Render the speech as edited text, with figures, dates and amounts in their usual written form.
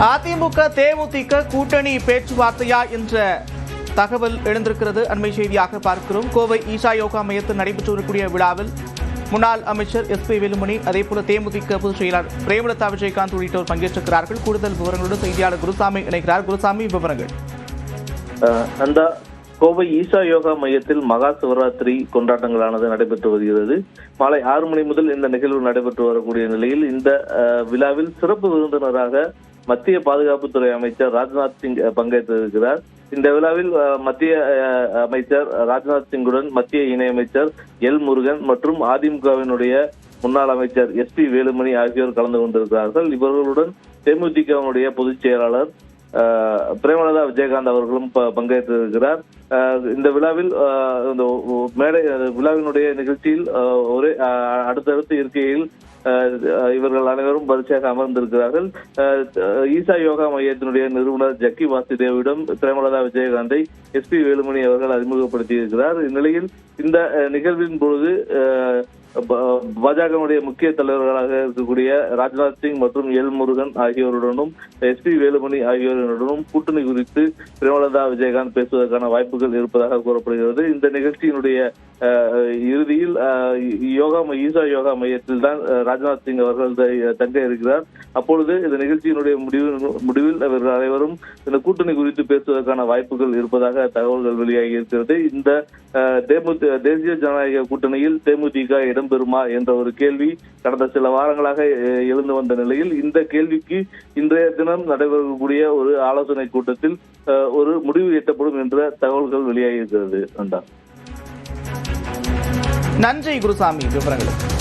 அதிமுக தேமுதிக கூட்டணி பேச்சுவார்த்தையா என்ற தகவல் எழுந்திருக்கிறது. அண்மை செய்தியாக பார்க்கிறோம். கோவை ஈசா யோகா மையத்தில் நடைபெற்று வரக்கூடிய விழாவில் முன்னாள் அமைச்சர் SP வேலுமணி, அதேபோல தேமுதிக பொதுச் செயலாளர் பிரேமலதா விஜயகாந்த் உள்ளிட்டோர் பங்கேற்றிருக்கிறார்கள். கூடுதல் விவரங்களோடு செய்தியாளர் குருசாமி இணைக்கிறார். குருசாமி, விவரங்கள். அந்த கோவை ஈசா யோகா மையத்தில் மகா சிவராத்திரி கொண்டாட்டங்களானது நடைபெற்று வருகிறது. மாலை 6 மணி முதல் இந்த நிகழ்வு நடைபெற்று வரக்கூடிய நிலையில் இந்த விழாவில் சிறப்பு விருந்தினராக மத்திய பாதுகாப்புத்துறை அமைச்சர் ராஜ்நாத் சிங் பங்கேற்றிருக்கிறார். இந்த விழாவில் மத்திய அமைச்சர் ராஜ்நாத் சிங்குடன் மத்திய இணையமைச்சர் முருகன் மற்றும் அதிமுகவினுடைய முன்னாள் அமைச்சர் SP வேலுமணி ஆகியோர் கலந்து கொண்டிருக்கிறார்கள். இவர்களுடன் தேமுதிகவினுடைய பொதுச் செயலாளர் பிரேமலதா விஜயகாந்த் அவர்களும் பங்கேற்றிருக்கிறார். இந்த விழாவில் விழாவினுடைய நிகழ்ச்சியில் ஒரே அடுத்தடுத்து இருக்கையில் இவர்கள் அனைவரும் வரிசையாக அமர்ந்திருக்கிறார்கள். ஈசா யோகா மையத்தினுடைய நிறுவனர் ஜக்கி வாசுதேவிடம் பிரேமலதா விஜயகாந்தை SP வேலுமணி அவர்கள் அறிமுகப்படுத்தி இருக்கிறார். இந்நிலையில் இந்த நிகழ்வின் பொழுது பாஜகவுடைய முக்கிய தலைவர்களாக இருக்கக்கூடிய ராஜ்நாத் சிங் மற்றும் முருகன் ஆகியோருடனும் SP வேலுமணி ஆகியோருடனும் கூட்டணி குறித்து பிரேமலதா விஜயகாந்த் பேசுவதற்கான வாய்ப்புகள் இருப்பதாக கூறப்படுகிறது. இந்த நிகழ்ச்சியினுடைய இறுதியில் ஈசா யோகா மையத்தில் தான் ராஜ்நாத் சிங் அவர்கள் தங்க இருக்கிறார். அப்பொழுது இந்த நிகழ்ச்சியினுடைய முடிவில் அவர்கள் அனைவரும் இந்த கூட்டணி குறித்து பேசுவதற்கான வாய்ப்புகள் இருப்பதாக தகவல்கள் வெளியாகி இருக்கிறது. இந்த தேசிய ஜனநாயக கூட்டணியில் தேமுதிக இடம்பெறுமா என்ற ஒரு கேள்வி கடந்த சில வாரங்களாக எழுந்து வந்த நிலையில் இந்த கேள்விக்கு இன்றைய தினம் நடைபெறக்கூடிய ஒரு ஆலோசனை கூட்டத்தில் ஒரு முடிவு எட்டப்படும் என்ற தகவல்கள் வெளியாகி இருக்கிறது. நன்றி குருசாமி, விவரங்களுக்கு.